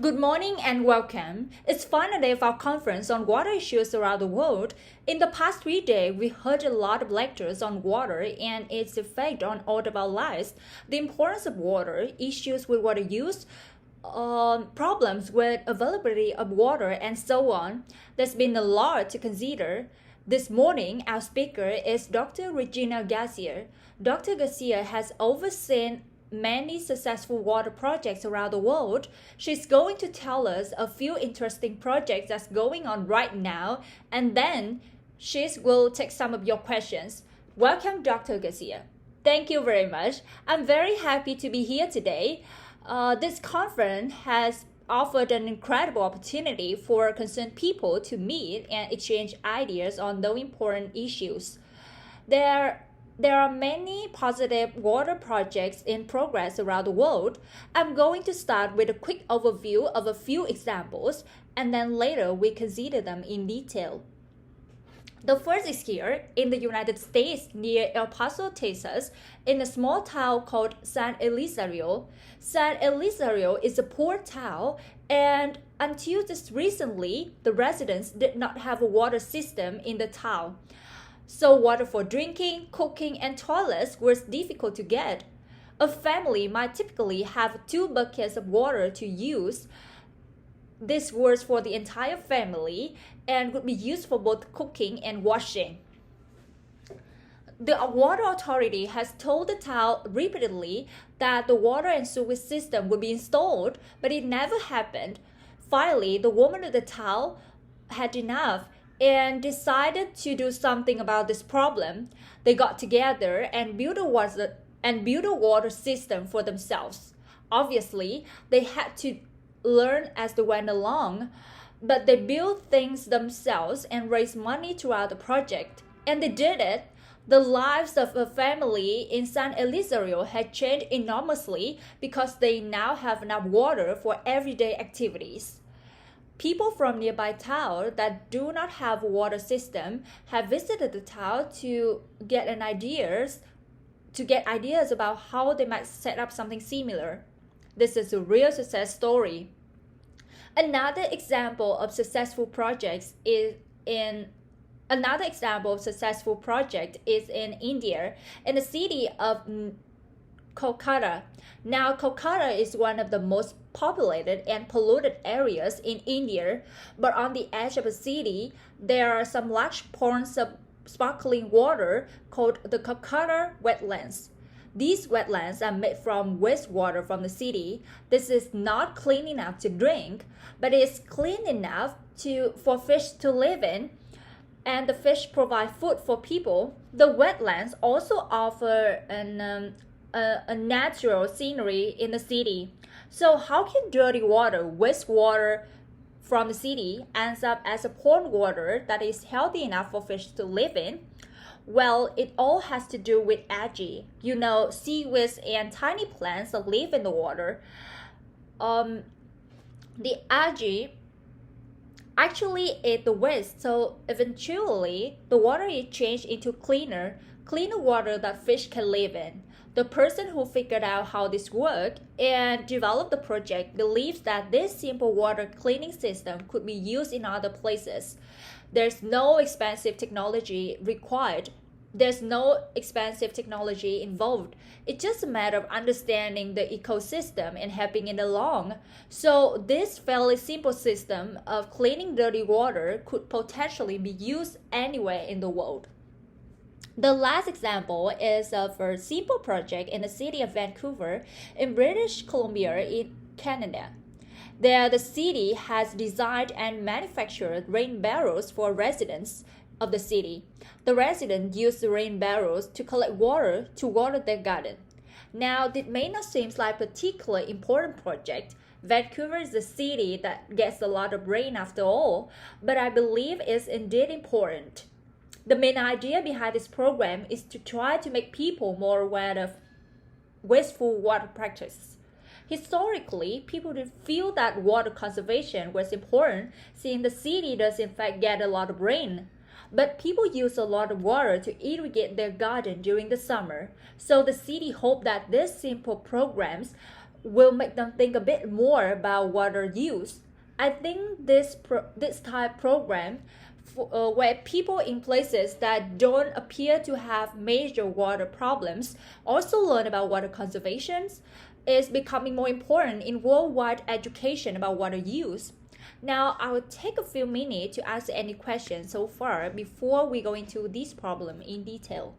Good morning and welcome. It's final day of our conference on water issues around the world. In the past 3 days, we heard a lot of lectures on water and its effect on all of our lives, the importance of water, issues with water use, problems with availability of water, and so on. There's been a lot to consider. This morning, our speaker is Dr. Regina Garcia. Dr. Garcia has overseen many successful water projects around the world. She's going to tell us a few interesting projects that's going on right now, and then she will take some of your questions. Welcome, Dr. Garcia. Thank you very much. I'm very happy to be here today. This conference has offered an incredible opportunity for concerned people to meet and exchange ideas on those important issues. There are many positive water projects in progress around the world. I'm going to start with a quick overview of a few examples, and then later we consider them in detail. The first is here in the United States near El Paso, Texas, in a small town called San Elizario. San Elizario is a poor town, and until just recently, the residents did not have a water system in the town. So water for drinking, cooking, and toilets was difficult to get. A family might typically have 2 buckets of water to use. This was for the entire family and would be used for both cooking and washing. The water authority has told the town repeatedly that the water and sewage system would be installed, but it never happened. Finally, the woman of the town had enough and decided to do something about this problem. They got together and built a water system for themselves. Obviously, they had to learn as they went along, but they built things themselves and raised money throughout the project. And they did it. The lives of a family in San Elizario had changed enormously because they now have enough water for everyday activities. People from nearby towns that do not have a water system have visited the town to get ideas about how they might set up something similar. This is a real success story. Another example of successful project is in India, in the city of Kolkata. Now, Kolkata is one of the most populated and polluted areas in India, but on the edge of the city, there are some large ponds of sparkling water called the Kolkata wetlands. These wetlands are made from wastewater from the city. This is not clean enough to drink, but it is clean enough for fish to live in, and the fish provide food for people. The wetlands also offer a natural scenery in the city. So how can dirty water, wastewater from the city, ends up as a pond water that is healthy enough for fish to live in? Well, it all has to do with algae. Seaweeds and tiny plants that live in the water. The algae actually ate the waste, so eventually the water is changed into cleaner water that fish can live in. The person who figured out how this worked and developed the project believes that this simple water cleaning system could be used in other places. There's no expensive technology required. There's no expensive technology involved. It's just a matter of understanding the ecosystem and helping it along. So this fairly simple system of cleaning dirty water could potentially be used anywhere in the world. The last example is of a simple project in the city of Vancouver in British Columbia in Canada. There, the city has designed and manufactured rain barrels for residents of the city. The residents use the rain barrels to collect water to water their garden. Now, this may not seem like a particularly important project. Vancouver is a city that gets a lot of rain after all, but I believe it's indeed important. The main idea behind this program is to try to make people more aware of wasteful water practices. Historically, people did feel that water conservation was important since the city does in fact get a lot of rain. But people use a lot of water to irrigate their garden during the summer, so the city hoped that these simple programs will make them think a bit more about water use. I think this type program where people in places that don't appear to have major water problems also learn about water conservation is becoming more important in worldwide education about water use. Now, I will take a few minutes to answer any questions so far before we go into this problem in detail.